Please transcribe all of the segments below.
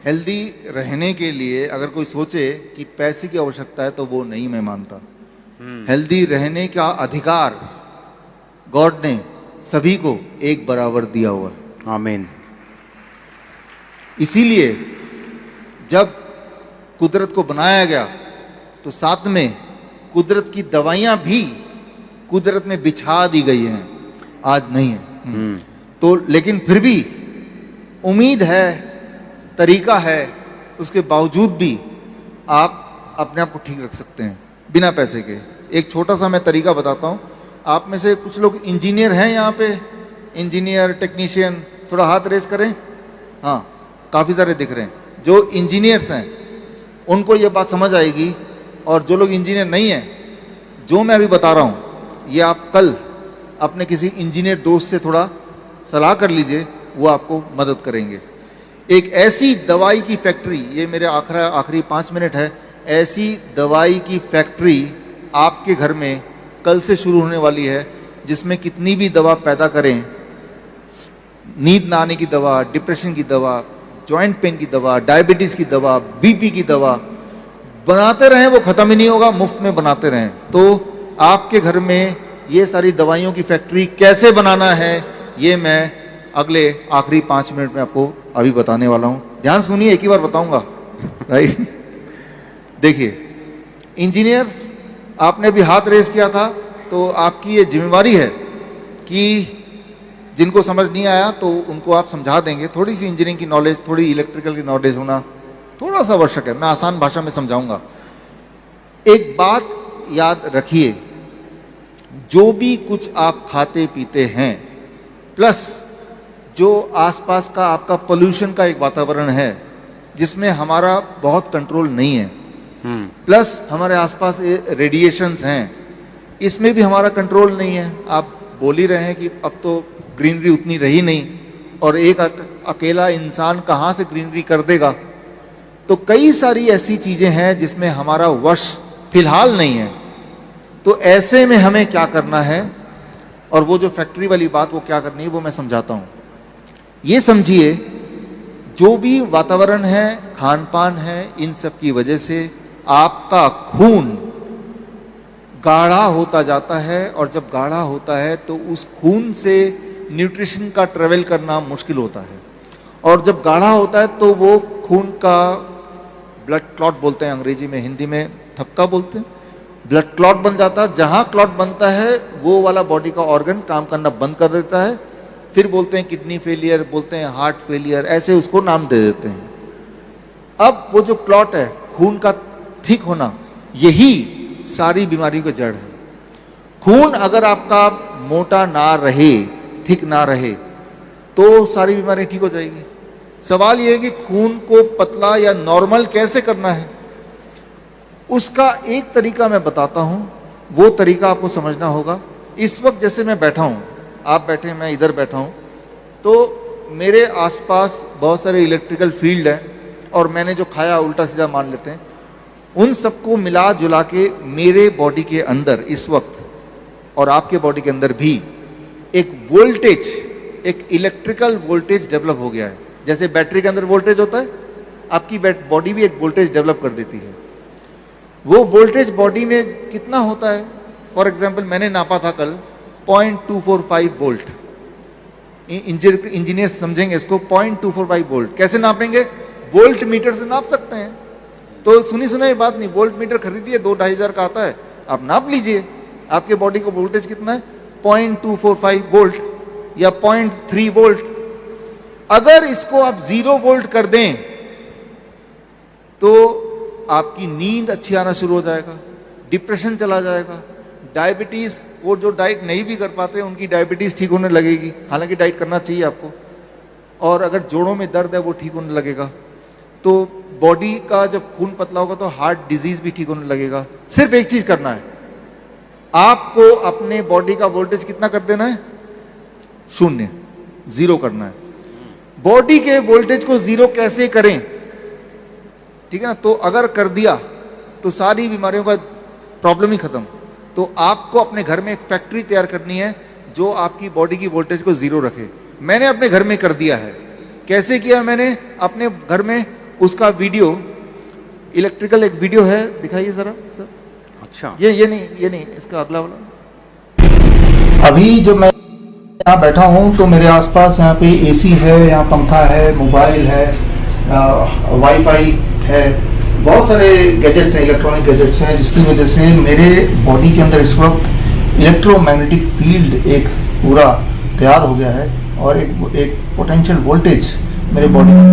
Healthy रहने के लिए अगर कोई सोचे कि पैसे की आवश्यकता है तो वो नहीं, मैं मानता। हेल्दी रहने का अधिकार गॉड ने सभी को एक बराबर दिया हुआ है। आमीन। इसीलिए जब कुदरत को बनाया गया तो साथ में कुदरत की दवाइयां भी कुदरत में बिछा दी गई हैं, आज नहीं है। तो लेकिन फिर भी उम्मीद है, तरीका है, उसके बावजूद भी आप अपने आप को ठीक रख सकते हैं बिना पैसे के। एक छोटा सा मैं तरीका बताता हूँ। आप में से कुछ लोग इंजीनियर हैं यहाँ पे, इंजीनियर, टेक्नीशियन, थोड़ा हाथ रेस करें। हाँ, काफ़ी सारे दिख रहे हैं। जो इंजीनियर्स हैं उनको ये बात समझ आएगी, और जो लोग इंजीनियर नहीं हैं, जो मैं अभी बता रहा हूँ ये आप कल अपने किसी इंजीनियर दोस्त से थोड़ा सलाह कर लीजिए, वो आपको मदद करेंगे। एक ऐसी दवाई की फैक्ट्री, ये मेरे आखिरी 5 मिनट है, ऐसी दवाई की फैक्ट्री आपके घर में कल से शुरू होने वाली है, जिसमें कितनी भी दवा पैदा करें, नींद ना आने की दवा, डिप्रेशन की दवा, जॉइंट पेन की दवा, डायबिटीज़ की दवा, बीपी की दवा बनाते रहें, वो ख़त्म ही नहीं होगा, मुफ्त में बनाते रहें। तो आपके घर में ये सारी दवाइयों की फैक्ट्री कैसे बनाना है, ये मैं अगले आखिरी 5 मिनट में आपको अभी बताने वाला हूँ। ध्यान सुनिए, एक ही बार बताऊँगा, राइट। देखिए, इंजीनियर्स, आपने भी हाथ रेस किया था, तो आपकी ये जिम्मेवारी है कि जिनको समझ नहीं आया तो उनको आप समझा देंगे। थोड़ी सी इंजीनियरिंग की नॉलेज, थोड़ी इलेक्ट्रिकल की नॉलेज होना थोड़ा सा आवश्यक है। मैं आसान भाषा में समझाऊंगा। एक बात याद रखिए, जो भी कुछ आप खाते पीते हैं, प्लस जो आसपास का आपका पोल्यूशन का एक वातावरण है जिसमें हमारा बहुत कंट्रोल नहीं है, प्लस हमारे आसपास रेडिएशंस हैं, इसमें भी हमारा कंट्रोल नहीं है। आप बोल ही रहे हैं कि अब तो ग्रीनरी उतनी रही नहीं, और एक अकेला इंसान कहाँ से ग्रीनरी कर देगा। तो कई सारी ऐसी चीज़ें हैं जिसमें हमारा वश फिलहाल नहीं है। तो ऐसे में हमें क्या करना है, और वो जो फैक्ट्री वाली बात वो क्या करनी है, वो मैं समझाता हूँ। ये समझिए, जो भी वातावरण है, खान पान है, इन सब की वजह से आपका खून गाढ़ा होता जाता है, और जब गाढ़ा होता है तो उस खून से न्यूट्रिशन का ट्रेवल करना मुश्किल होता है। और जब गाढ़ा होता है तो वो खून का ब्लड क्लॉट बोलते हैं अंग्रेजी में, हिंदी में थक्का बोलते हैं, ब्लड क्लॉट बन जाता है। जहाँ क्लॉट बनता है वो वाला बॉडी का ऑर्गन काम करना बंद कर देता है। फिर बोलते हैं किडनी फेलियर, बोलते हैं हार्ट फेलियर, ऐसे उसको नाम दे देते हैं। अब वो जो क्लॉट है, खून का थिक होना, यही सारी बीमारियों की जड़ है। खून अगर आपका मोटा ना रहे, थिक ना रहे, तो सारी बीमारियां ठीक हो जाएगी। सवाल यह है कि खून को पतला या नॉर्मल कैसे करना है। उसका एक तरीका मैं बताता हूं, वो तरीका आपको समझना होगा। इस वक्त जैसे मैं बैठा हूं, आप बैठे, मैं इधर बैठा हूं, तो मेरे आसपास बहुत सारे इलेक्ट्रिकल फील्ड हैं, और मैंने जो खाया उल्टा सीधा मान लेते हैं, उन सबको मिला जुला के मेरे बॉडी के अंदर इस वक्त, और आपके बॉडी के अंदर भी एक वोल्टेज, एक इलेक्ट्रिकल वोल्टेज डेवलप हो गया है। जैसे बैटरी के अंदर वोल्टेज होता है, आपकी बॉडी भी एक वोल्टेज डेवलप कर देती है। वो वोल्टेज बॉडी में कितना होता है, फॉर एग्जाम्पल मैंने नापा था कल 0.245 वोल्ट। इंजीनियर समझेंगे इसको, 0.245 वोल्ट कैसे नापेंगे, वोल्ट मीटर से नाप सकते हैं। तो सुनी सुनाई बात नहीं, वोल्ट मीटर खरीदिए, 2-2.5 हज़ार का आता है, आप नाप लीजिए आपके बॉडी का वोल्टेज कितना है, 0.245 वोल्ट या 0.3 वोल्ट। अगर इसको आप 0 वोल्ट कर दें तो आपकी नींद अच्छी आना शुरू हो जाएगा, डिप्रेशन चला जाएगा, डायबिटीज़, वो जो डाइट नहीं भी कर पाते उनकी डायबिटीज़ ठीक होने लगेगी, हालांकि डाइट करना चाहिए आपको। और अगर जोड़ों में दर्द है वो ठीक होने लगेगा। तो बॉडी का जब खून पतला होगा तो हार्ट डिजीज भी ठीक होने लगेगा। सिर्फ एक चीज करना है, आपको अपने बॉडी का वोल्टेज कितना कर देना है, 0, 0 करना है। बॉडी के वोल्टेज को 0 कैसे करें, ठीक है ना। तो अगर कर दिया तो सारी बीमारियों का प्रॉब्लम ही खत्म। तो आपको अपने घर में एक फैक्ट्री तैयार करनी है जो आपकी बॉडी की वोल्टेज को 0 रखे। मैंने अपने घर में कर दिया है। कैसे किया मैंने, अपने घर में उसका वीडियो, इलेक्ट्रिकल एक वीडियो है, दिखाइए जरा सर। अच्छा, ये नहीं, इसका अगला वाला। अभी जो मैं यहाँ बैठा हूँ तो मेरे आसपास यहाँ पे एसी है, यहाँ पंखा है, मोबाइल है, वाईफाई है, बहुत सारे गैजेट्स हैं, इलेक्ट्रॉनिक गैजेट्स हैं, जिसकी वजह से मेरे बॉडी के अंदर इस वक्त इलेक्ट्रोमैग्नेटिक फील्ड एक पूरा तैयार हो गया है और एक पोटेंशियल वोल्टेज मेरे बॉडी में,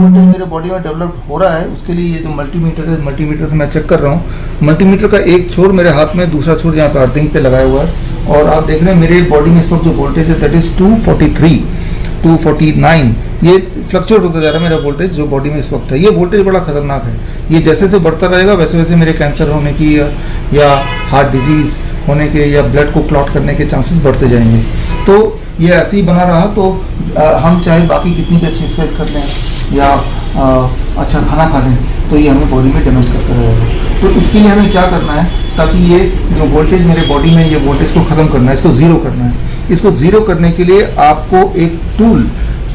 वोल्टेज मेरे बॉडी में डेवलप हो रहा है। उसके लिए ये जो मल्टीमीटर है, मल्टीमीटर से मैं चेक कर रहा हूँ। मल्टीमीटर का एक छोर मेरे हाथ में, दूसरा छोर यहाँ पे अर्थिंग पे लगाया हुआ है और आप देख रहे हैं मेरे बॉडी में इस वक्त जो वोल्टेज है दैट इज 243, 249, ये फ्लक्चुएट होता जा रहा है मेरा वोल्टेज जो बॉडी में इस वक्त है। ये वोल्टेज बड़ा खतरनाक है, ये जैसे जैसे बढ़ता रहेगा वैसे वैसे मेरे कैंसर होने की या हार्ट डिजीज होने के या ब्लड को क्लॉट करने के चांसेस बढ़ते जाएंगे। तो ये ऐसे ही बना रहा तो हम चाहे बाकी कितनी भी अच्छी एक्सरसाइज कर लें या अच्छा खाना खा लें तो ये हमें बॉडी में डैमेज करता रहेगा। तो इसके लिए हमें क्या करना है, ताकि ये जो वोल्टेज मेरे बॉडी में, ये वोल्टेज को ख़त्म करना है, इसको ज़ीरो करना है। इसको ज़ीरो करने के लिए आपको एक टूल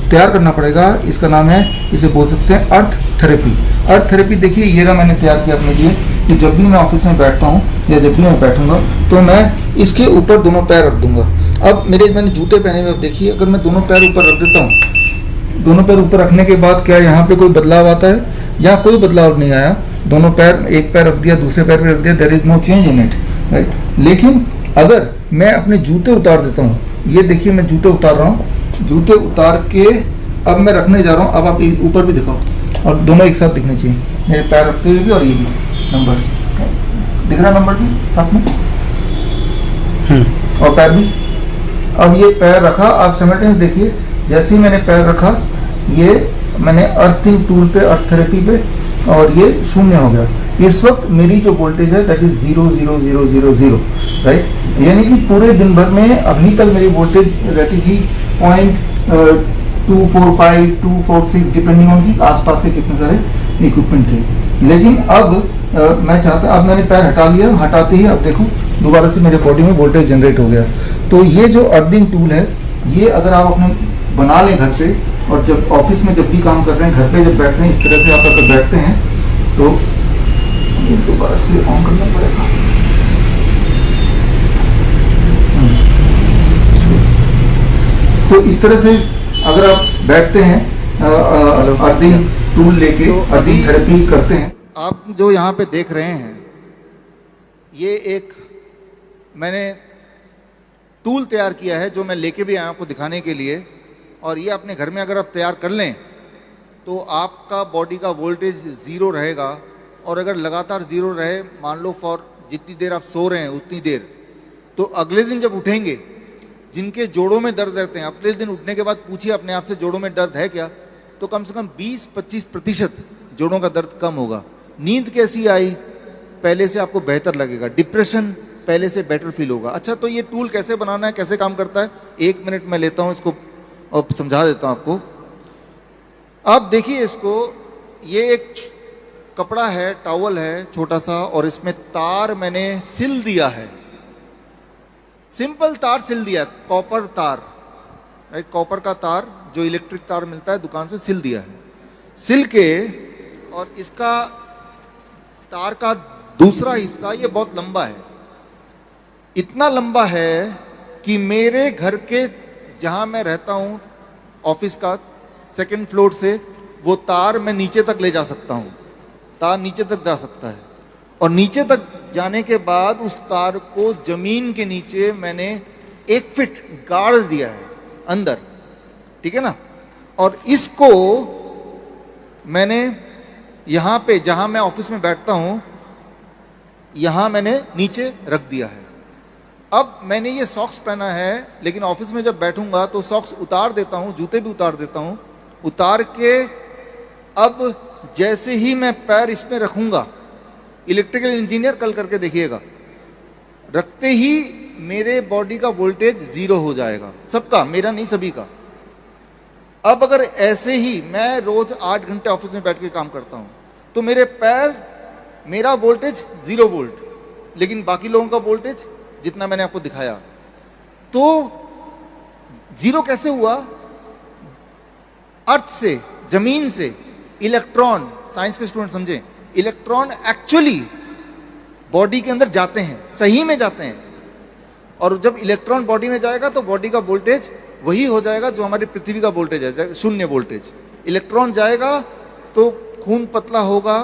तैयार करना पड़ेगा, इसका नाम है, इसे बोल सकते हैं अर्थ थेरेपी। अर्थ थेरेपी देखिए ये ना मैंने तैयार किया अपने लिए कि जब भी मैं ऑफिस में बैठता हूँ या जब भी मैं बैठूंगा तो मैं इसके ऊपर दोनों पैर रख दूंगा। अब मैंने जूते पहने हुए, अब देखिए अगर मैं दोनों पैर ऊपर रख देता हूँ, दोनों पैर ऊपर रखने के बाद क्या यहाँ पे कोई बदलाव आता है? यहाँ कोई बदलाव नहीं आया। दोनों पैर, एक पैर रख दिया, दूसरे पैर पे रख दिया, there is no change in it, right. लेकिन अगर मैं अपने जूते उतार देता हूँ, ये देखिए मैं जूते उतार रहा हूँ, जूते उतार के अब मैं रखने जा रहा हूँ, अब आप ऊपर भी दिखाओ और दोनों एक साथ दिखने चाहिए, मेरे पैर रखते हुए भी और ये भी नंबर दिख रहा, नंबर भी साथ में और पैर भी। अब ये पैर रखा, आप सिमल्टेनियस देखिए, जैसे ही मैंने पैर रखा ये मैंने अर्थिंग टूल पे, अर्थ थेरेपी पे, और ये शून्य हो गया। इस वक्त मेरी जो वोल्टेज है दैट इज 00000, राइट। यानी कि पूरे दिन भर में अभी तक मेरी वोल्टेज रहती थी 0.245, 246 डिपेंडिंग ऑन की आसपास के कितने सारे इक्विपमेंट थे। लेकिन अब मैं चाहता, अब मैंने पैर हटा लिया, हटाते ही अब देखो दोबारा से मेरे बॉडी में वोल्टेज जनरेट हो गया। तो ये जो अर्थिंग टूल है, ये अगर आप अपने बना लें घर पे, और जब ऑफिस में जब भी काम कर रहे हैं, घर पे जब बैठते हैं, इस तरह से आप अगर बैठते हैं तो ये दोबारा से ऑन करना पड़ेगा। तो इस तरह से अगर आप बैठते हैं, अर्थिंग टूल लेके अर्थिंग थेरेपी करते हैं। आप जो यहाँ पे देख रहे हैं, ये एक मैंने टूल तैयार किया है जो मैं लेके भी आया आपको दिखाने के लिए। और ये अपने घर में अगर आप तैयार कर लें तो आपका बॉडी का वोल्टेज ज़ीरो रहेगा। और अगर लगातार ज़ीरो रहे, मान लो फॉर जितनी देर आप सो रहे हैं उतनी देर, तो अगले दिन जब उठेंगे, जिनके जोड़ों में दर्द रहते हैं, अगले दिन उठने के बाद पूछिए अपने आप से जोड़ों में दर्द है क्या, तो कम से कम 20-25% जोड़ों का दर्द कम होगा। नींद कैसी आई, पहले से आपको बेहतर लगेगा। डिप्रेशन पहले से बेटर फील होगा। अच्छा, तो ये टूल कैसे बनाना है, कैसे काम करता है, 1 मिनट में लेता हूँ इसको और समझा देता हूँ आपको। आप देखिए इसको, ये एक कपड़ा है, टॉवल है छोटा सा, और इसमें तार मैंने सिल दिया है, सिंपल तार सिल दिया, कॉपर तार, राइट, कॉपर का तार जो इलेक्ट्रिक तार मिलता है दुकान से, सिल दिया है। सिल के, और इसका तार का दूसरा हिस्सा ये बहुत लंबा है, इतना लंबा है कि मेरे घर के जहां मैं रहता हूं, ऑफिस का 2nd फ्लोर से वो तार मैं नीचे तक ले जा सकता हूं। तार नीचे तक जा सकता है, और नीचे तक जाने के बाद उस तार को जमीन के नीचे मैंने 1 फीट गाड़ दिया है अंदर, ठीक है ना। और इसको मैंने यहाँ पे, जहाँ मैं ऑफिस में बैठता हूँ, यहाँ मैंने नीचे रख दिया है। अब मैंने ये सॉक्स पहना है, लेकिन ऑफिस में जब बैठूंगा तो सॉक्स उतार देता हूँ, जूते भी उतार देता हूँ। उतार के अब जैसे ही मैं पैर इसमें रखूंगा, इलेक्ट्रिकल इंजीनियर कल करके देखिएगा, रखते ही मेरे बॉडी का वोल्टेज 0 हो जाएगा, सबका, मेरा नहीं सभी का। अब अगर ऐसे ही मैं रोज 8 घंटे ऑफिस में बैठ के काम करता हूं, तो मेरे पैर, मेरा वोल्टेज 0 वोल्ट, लेकिन बाकी लोगों का वोल्टेज जितना मैंने आपको दिखाया। तो 0 कैसे हुआ? अर्थ से, जमीन से इलेक्ट्रॉन, साइंस के स्टूडेंट समझें, इलेक्ट्रॉन एक्चुअली बॉडी के अंदर जाते हैं, सही में जाते हैं। और जब इलेक्ट्रॉन बॉडी में जाएगा तो बॉडी का वोल्टेज वही हो जाएगा जो हमारी पृथ्वी का वोल्टेज है, 0 वोल्टेज। इलेक्ट्रॉन जाएगा तो खून पतला होगा,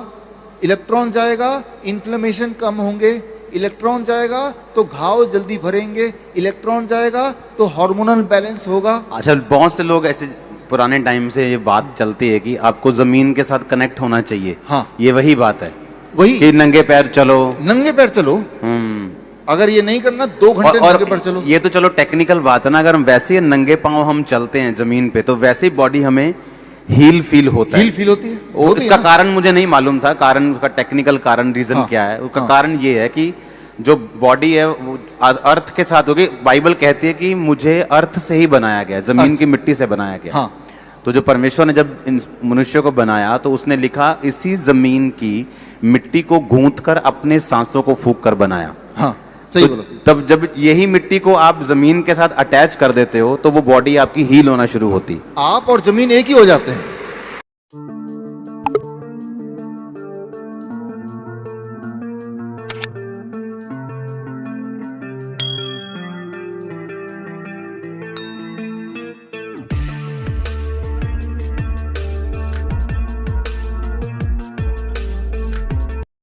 इलेक्ट्रॉन जाएगा इन्फ्लेमेशन कम होंगे, इलेक्ट्रॉन जाएगा तो घाव जल्दी भरेंगे, इलेक्ट्रॉन जाएगा तो हार्मोनल बैलेंस होगा। अच्छा, बहुत से लोग ऐसे पुराने टाइम से ये बात चलती है कि आपको जमीन के साथ कनेक्ट होना चाहिए। हाँ, ये वही बात है वही कि नंगे पैर चलो, नंगे पैर चलो। अगर ये नहीं करना 2 घंटे नंगे पैर चलो। ये तो चलो टेक्निकल बात है ना, अगर हम वैसे ही नंगे पांव हम चलते हैं जमीन पे तो वैसे ही बॉडी हमें हील फील होता है। हील फील होती है। और इसका कारण मुझे नहीं मालूम था, कारण उसका टेक्निकल कारण रीजन हाँ, क्या है उसका हाँ, कारण ये है कि जो बॉडी है वो अर्थ के साथ होगी। बाइबल कहती है कि मुझे अर्थ से ही बनाया गया, जमीन की मिट्टी से बनाया गया। हाँ, तो जो परमेश्वर ने जब इन मनुष्य को बनाया तो उसने लिखा इसी जमीन की मिट्टी को गूंथ कर अपने सांसों को फूंक कर बनाया। हाँ, सही बोला। तब जब यही मिट्टी को आप जमीन के साथ अटैच कर देते हो तो वो बॉडी आपकी हील होना शुरू होती। आप और जमीन एक ही हो जाते हैं।